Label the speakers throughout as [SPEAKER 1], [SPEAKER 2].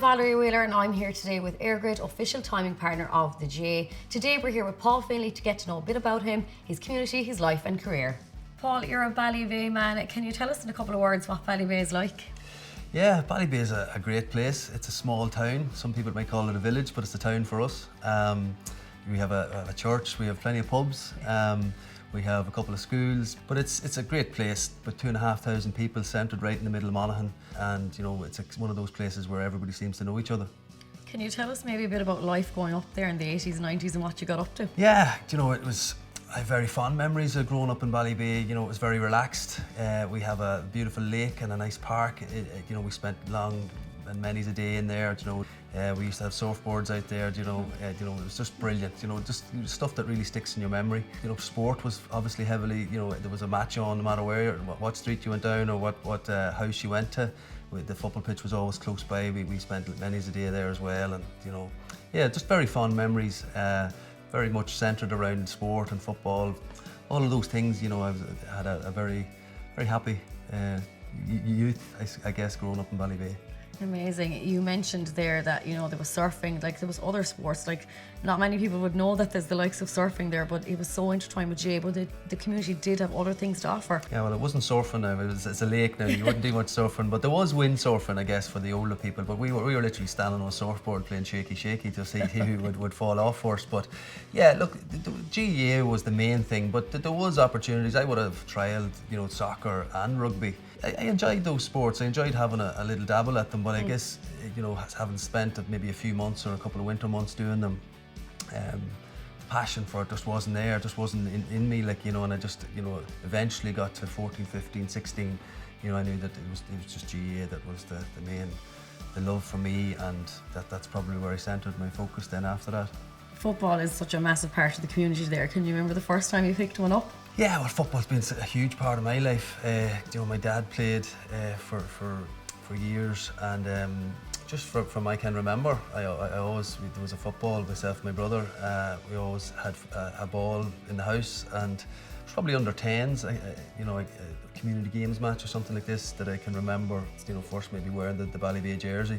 [SPEAKER 1] Valerie Wheeler and I'm here today with EirGrid, official timing partner of the GAA. Today we're here with Paul Finlay to get to know a bit about him, his community, his life and career. Paul, you're a Ballybay man. Can you tell us in a couple of words what Ballybay is like?
[SPEAKER 2] Yeah, Ballybay is a great place. It's a small town. Some people might call it a village, but it's a town for us. We have a church, we have plenty of pubs, we have a couple of schools, but it's a great place with 2,500 people centred right in the middle of Monaghan, and you know it's one of those places where everybody seems to know each other.
[SPEAKER 1] Can you tell us maybe a bit about life going up there in the 80s and 90s and what you got up to?
[SPEAKER 2] Yeah, you know, I have very fond memories of growing up in Ballybay. You know, it was very relaxed. We have a beautiful lake and a nice park. You know, we spent long and many's a day in there. You know, we used to have surfboards out there. You know, it was just brilliant. You know, just stuff that really sticks in your memory. You know, sport was obviously heavily. You know, there was a match on no matter where, what street you went down or what house you went to. The football pitch was always close by. We spent many's a day there as well, and you know, yeah, just very fond memories. Very much centred around sport and football, all of those things. You know, I had a very, very happy youth, I guess, growing up in Ballybay.
[SPEAKER 1] Amazing. You mentioned there that, you know, there was surfing, like there was other sports, like not many people would know that there's the likes of surfing there, but it was so intertwined with GAA, but the community did have other things to offer.
[SPEAKER 2] Yeah, well, it wasn't surfing now, it's a lake now, you wouldn't do much surfing, but there was windsurfing, I guess, for the older people, but we were literally standing on a surfboard playing shaky to see who would fall off first. But yeah, look, the GAA was the main thing, but there was opportunities. I would have trialled, you know, soccer and rugby. I enjoyed those sports. I enjoyed having a little dabble at them, but I guess, you know, having spent maybe a few months or a couple of winter months doing them, the passion for it just wasn't there, just wasn't in me, like, you know, and I just, you know, eventually got to 14, 15, 16, you know, I knew that it was just GAA that was the love for me, and that's probably where I centred my focus then after that.
[SPEAKER 1] Football is such a massive part of the community there. Can you remember the first time you picked one up?
[SPEAKER 2] Yeah, well, football's been a huge part of my life. You know, my dad played for years, and just from I can remember, I always, there was a football, myself and my brother, we always had a ball in the house, and it was probably under 10s, you know, a community games match or something like this that I can remember, you know, first maybe wearing the Ballybay jersey.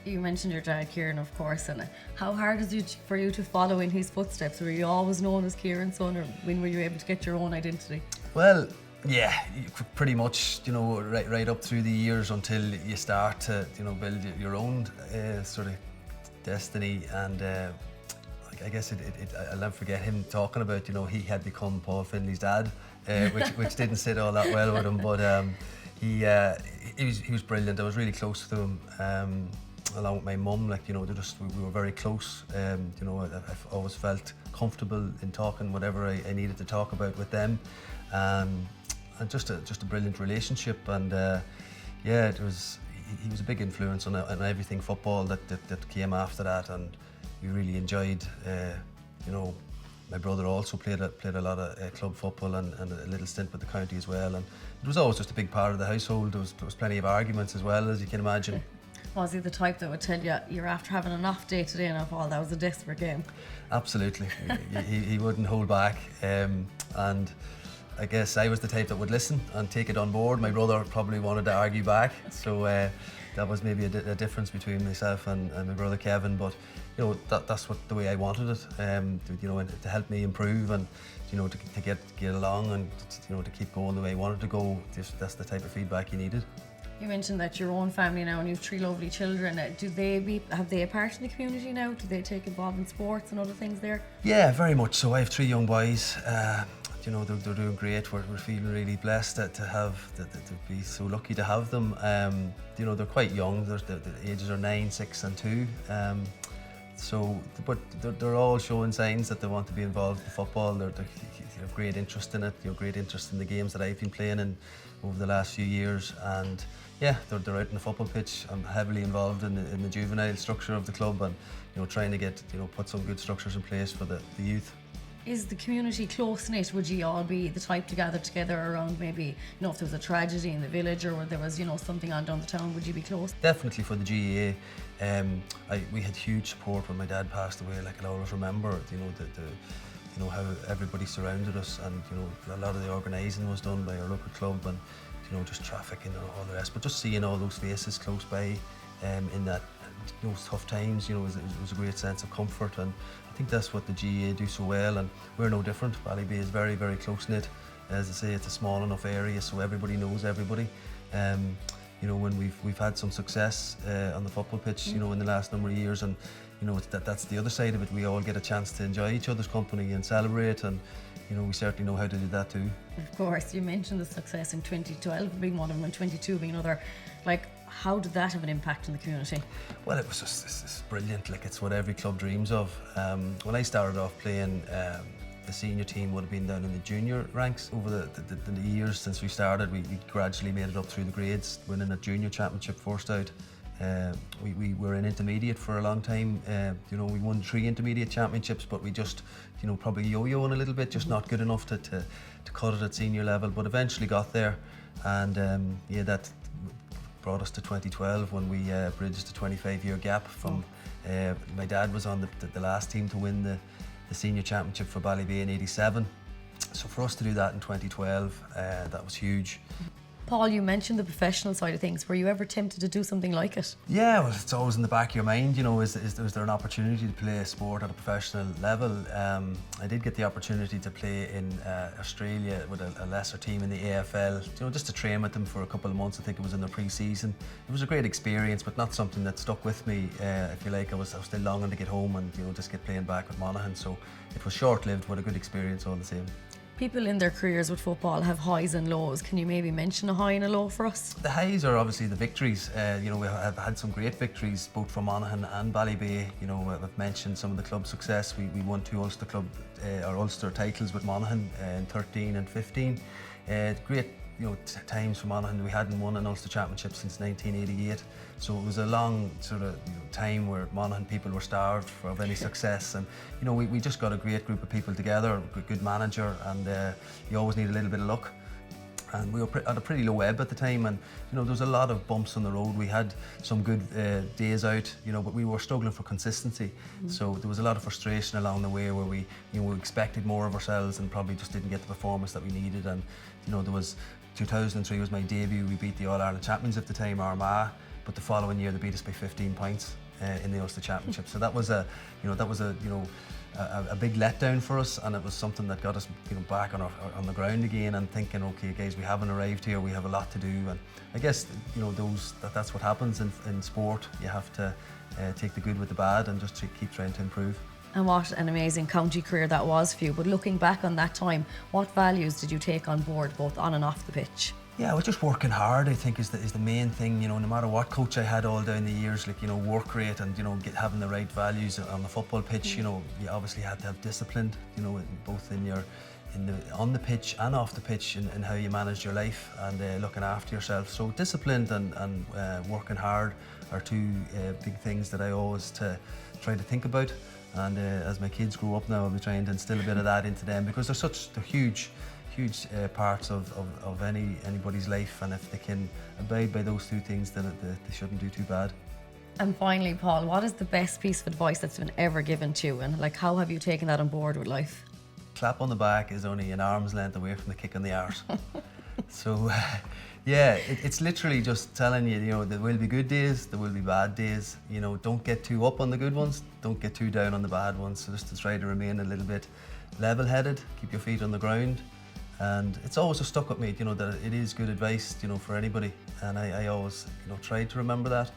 [SPEAKER 1] You mentioned your dad, Kieran, of course, and how hard is it for you to follow in his footsteps? Were you always known as Kieran's son, or when were you able to get your own identity?
[SPEAKER 2] Well, yeah, pretty much, you know, right up through the years until you start to, you know, build your own sort of destiny. And I guess I'll never forget him talking about, you know, he had become Paul Finlay's dad, which didn't sit all that well with him, but he was brilliant. I was really close to him. Along with my mum, like, you know, we were very close. You know, I've always felt comfortable in talking whatever I needed to talk about with them, and just a brilliant relationship. And yeah, he was a big influence on everything football that came after that, and we really enjoyed. You know, my brother also played a lot of club football and a little stint with the county as well, and it was always just a big part of the household. There was plenty of arguments as well, as you can imagine.
[SPEAKER 1] Was he the type that would tell you, you're after having an off day today, and Paul, that was a desperate game?
[SPEAKER 2] Absolutely. he wouldn't hold back, and I guess I was the type that would listen and take it on board. My brother probably wanted to argue back, so that was maybe a difference between myself and my brother Kevin, but you know, that's the way I wanted it, you know, to help me improve, and you know, to get along, and you know, to keep going the way I wanted to go. That's the type of feedback you needed.
[SPEAKER 1] You mentioned that your own family now, and you have 3 lovely children. Have they a part in the community now? Do they take involved in sports and other things there?
[SPEAKER 2] Yeah, very much so. I have 3 young boys. You know, they're doing great. We're feeling really blessed to be so lucky to have them. You know, they're quite young. The ages are 9, 6 and 2. But they're all showing signs that they want to be involved in football. They have great interest in it. You know, great interest in the games that I've been playing in over the last few years, and yeah, they're out in the football pitch. I'm heavily involved in the juvenile structure of the club, and you know, trying to put some good structures in place for the youth.
[SPEAKER 1] Is the community close-knit? Would you all be the type to gather together around, maybe, you know, if there was a tragedy in the village or there was, you know, something on down the town, would you be close?
[SPEAKER 2] Definitely for the GAA. We had huge support when my dad passed away. Like, I'll always remember, you know, you know, how everybody surrounded us, and you know, a lot of the organising was done by our local club, and you know, just traffic and all the rest. But just seeing all those faces close by, in that those tough times, you know, it was a great sense of comfort, and I think that's what the GA do so well, and we're no different. Ballybay is very, very close-knit. As I say, it's a small enough area, so everybody knows everybody. You know, when we've had some success on the football pitch, you know, in the last number of years, and you know, that's the other side of it. We all get a chance to enjoy each other's company and celebrate, and you know, we certainly know how to do that too.
[SPEAKER 1] Of course, you mentioned the success in 2012 being one of them and 22 being another. Like, how did that have an impact on the community?
[SPEAKER 2] Well, it was just it's brilliant. Like, it's what every club dreams of. When I started off playing, the senior team would have been down in the junior ranks. Over the years since we started, we gradually made it up through the grades, winning a junior championship first out. We were in intermediate for a long time. You know, we won 3 intermediate championships, but we just, you know, probably yo-yoing a little bit, just not good enough to cut it at senior level, but eventually got there. And yeah, that brought us to 2012 when we bridged the 25-year gap from, my dad was on the last team to win the senior championship for Ballybay in '87. So for us to do that in 2012, that was huge.
[SPEAKER 1] Paul, you mentioned the professional side of things. Were you ever tempted to do something like it?
[SPEAKER 2] Yeah, well, it's always in the back of your mind, you know, is there an opportunity to play a sport at a professional level? I did get the opportunity to play in Australia with a lesser team in the AFL, you know, just to train with them for a couple of months. I think it was in their pre-season. It was a great experience, but not something that stuck with me. If you like, I was still longing to get home and, you know, just get playing back with Monaghan. So it was short-lived, but a good experience all the same.
[SPEAKER 1] People in their careers with football have highs and lows. Can you maybe mention a high and a low for us?
[SPEAKER 2] The highs are obviously the victories. You know, we have had some great victories both from Monaghan and Ballybay. You know, I've mentioned some of the club success. We won 2 Ulster Club or Ulster titles with Monaghan in 13 and 15. Great, you know, times for Monaghan. We hadn't won an Ulster Championship since 1988, so it was a long sort of, you know, time where Monaghan people were starved of any success. And you know, we just got a great group of people together, a good manager, and you always need a little bit of luck. And we were at a pretty low ebb at the time, and you know, there was a lot of bumps on the road. We had some good days out, you know, but we were struggling for consistency. So there was a lot of frustration along the way where we, you know, we expected more of ourselves and probably just didn't get the performance that we needed. And you know, there was 2003 was my debut. We beat the All-Ireland champions at the time, Armagh, but the following year they beat us by 15 points in the Ulster Championship. So that was a big letdown for us, and it was something that got us, you know, back on the ground again and thinking, okay guys, we haven't arrived here, we have a lot to do. And I guess, you know, that's what happens in sport. You have to take the good with the bad and just keep trying to improve.
[SPEAKER 1] And what an amazing county career that was for you. But looking back on that time, what values did you take on board both on and off the pitch?
[SPEAKER 2] Yeah, I was just working hard, I think, is the main thing. You know, no matter what coach I had all down the years, like, you know, work rate and, you know, having the right values on the football pitch. You know, you obviously had to have discipline, you know, both on the pitch and off the pitch, in how you manage your life and looking after yourself. So disciplined and working hard are 2 big things that I always try to think about. And as my kids grow up now, I'll be trying to instill a bit of that into them, because they're huge parts of anybody's life, and if they can abide by those 2 things, then they shouldn't do too bad.
[SPEAKER 1] And finally, Paul, what is the best piece of advice that's been ever given to you, and like, how have you taken that on board with life?
[SPEAKER 2] Clap on the back is only an arm's length away from the kick on the arse. So yeah, it's literally just telling you, you know, there will be good days, there will be bad days. You know, don't get too up on the good ones, don't get too down on the bad ones. So just to try to remain a little bit level-headed, keep your feet on the ground. And it's always just stuck with me, you know, that it is good advice, you know, for anybody. And I always, you know, tried to remember that.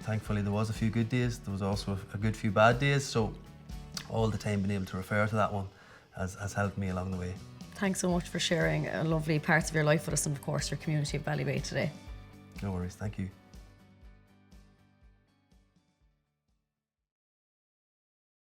[SPEAKER 2] Thankfully there was a few good days, there was also a good few bad days. So all the time being able to refer to that one has helped me along the way.
[SPEAKER 1] Thanks so much for sharing lovely parts of your life with us, and of course your community of Ballybay today.
[SPEAKER 2] No worries, thank you.